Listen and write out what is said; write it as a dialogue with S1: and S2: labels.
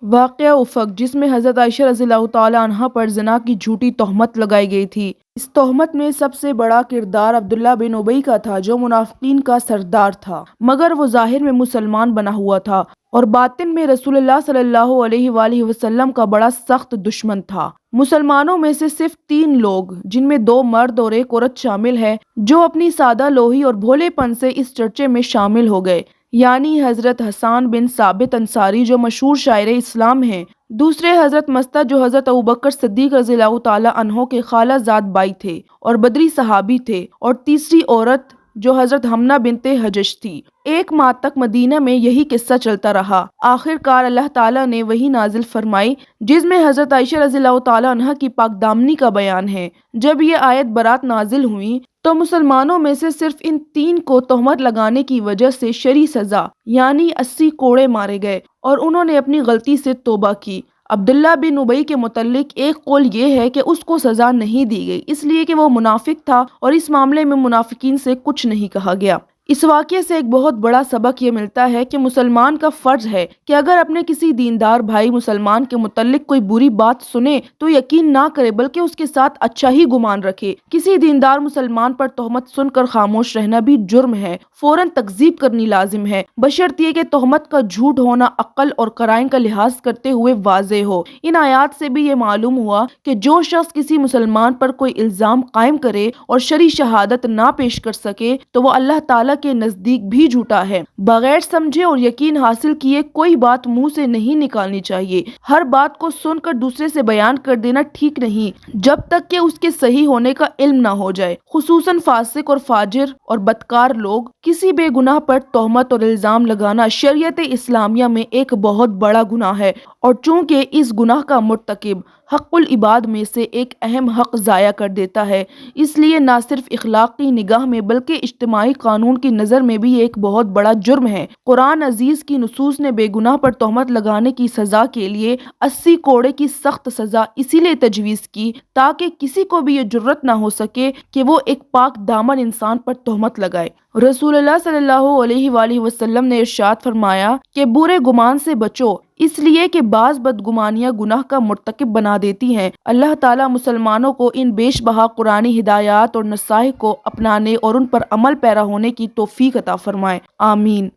S1: واقعہ افق، جس میں حضرت عائشہ رضی اللہ تعالیٰ عنہا پر زنا کی جھوٹی تہمت لگائی گئی تھی۔ اس تہمت میں سب سے بڑا کردار عبداللہ بن ابی کا تھا، جو منافقین کا سردار تھا، مگر وہ ظاہر میں مسلمان بنا ہوا تھا اور باطن میں رسول اللہ صلی اللہ علیہ وآلہ وسلم کا بڑا سخت دشمن تھا۔ مسلمانوں میں سے صرف 3 لوگ، جن میں 2 مرد اور 1 عورت شامل ہے، جو اپنی سادہ لوحی اور بھولے پن سے اس چرچے میں شامل ہو گئے، یعنی حضرت حسان بن ثابت انصاری جو مشہور شاعر اسلام ہیں، دوسرے حضرت مستہ جو حضرت ابوبکر صدیق رضی اللہ تعالیٰ عنہ کے خالہ زاد بھائی تھے اور بدری صحابی تھے، اور تیسری عورت جو حضرت حمنہ بنت حجش تھی۔ 1 ماہ تک مدینہ میں یہی قصہ چلتا رہا۔ آخر کار اللہ تعالیٰ نے وحی نازل فرمائی، جس میں حضرت عائشہ رضی اللہ تعالیٰ عنہ کی پاک دامنی کا بیان ہے۔ جب یہ آیت برات نازل ہوئی تو مسلمانوں میں سے صرف ان 3 کو تہمت لگانے کی وجہ سے شرعی سزا یعنی 80 کوڑے مارے گئے اور انہوں نے اپنی غلطی سے توبہ کی۔ عبداللہ بن ابی کے متعلق ایک قول یہ ہے کہ اس کو سزا نہیں دی گئی، اس لیے کہ وہ منافق تھا اور اس معاملے میں منافقین سے کچھ نہیں کہا گیا۔ اس واقعے سے ایک بہت بڑا سبق یہ ملتا ہے کہ مسلمان کا فرض ہے کہ اگر اپنے کسی دیندار بھائی مسلمان کے متعلق کوئی بری بات سنے تو یقین نہ کرے، بلکہ اس کے ساتھ اچھا ہی گمان رکھے۔ کسی دیندار مسلمان پر تہمت سن کر خاموش رہنا بھی جرم ہے، فوراً تکذیب کرنی لازم ہے، بشرطیہ کہ تہمت کا جھوٹ ہونا عقل اور قرائن کا لحاظ کرتے ہوئے واضح ہو۔ ان آیات سے بھی یہ معلوم ہوا کہ جو شخص کسی مسلمان پر کوئی الزام قائم کرے اور شرعی شہادت نہ پیش کر سکے تو وہ اللہ تعالیٰ کے نزدیک بھی جھوٹا ہے۔ بغیر سمجھے اور یقین حاصل کیے کوئی بات منہ سے نہیں نکالنی چاہیے۔ ہر بات کو سن کر دوسرے سے بیان کر دینا ٹھیک نہیں جب تک کہ اس کے صحیح ہونے کا علم نہ ہو جائے۔ خصوصاً فاسق اور فاجر اور بدکار لوگ کسی بے گناہ پر تہمت اور الزام لگانا شریعت اسلامیہ میں ایک بہت بڑا گناہ ہے، اور چونکہ اس گناہ کا مرتکب حق العباد میں سے ایک اہم حق ضائع کر دیتا ہے، اس لیے نہ صرف اخلاقی نگاہ میں بلکہ اجتماعی قانون کی نظر میں بھی ایک بہت بڑا جرم ہے۔ قرآن عزیز کی نصوص نے بے گناہ پر تہمت لگانے کی سزا کے لیے 80 کوڑے کی سخت سزا اسی لیے تجویز کی تاکہ کسی کو بھی یہ جرأت نہ ہو سکے کہ وہ ایک پاک دامن انسان پر تہمت لگائے۔ رسول اللہ صلی اللہ علیہ وآلہ وسلم نے ارشاد فرمایا کہ برے گمان سے بچو، اس لیے کہ بعض بدگمانیاں گناہ کا مرتکب بنا دیتی ہیں۔ اللہ تعالیٰ مسلمانوں کو ان بیش بہا قرآنی ہدایات اور نصائح کو اپنانے اور ان پر عمل پیرا ہونے کی توفیق عطا فرمائے، آمین۔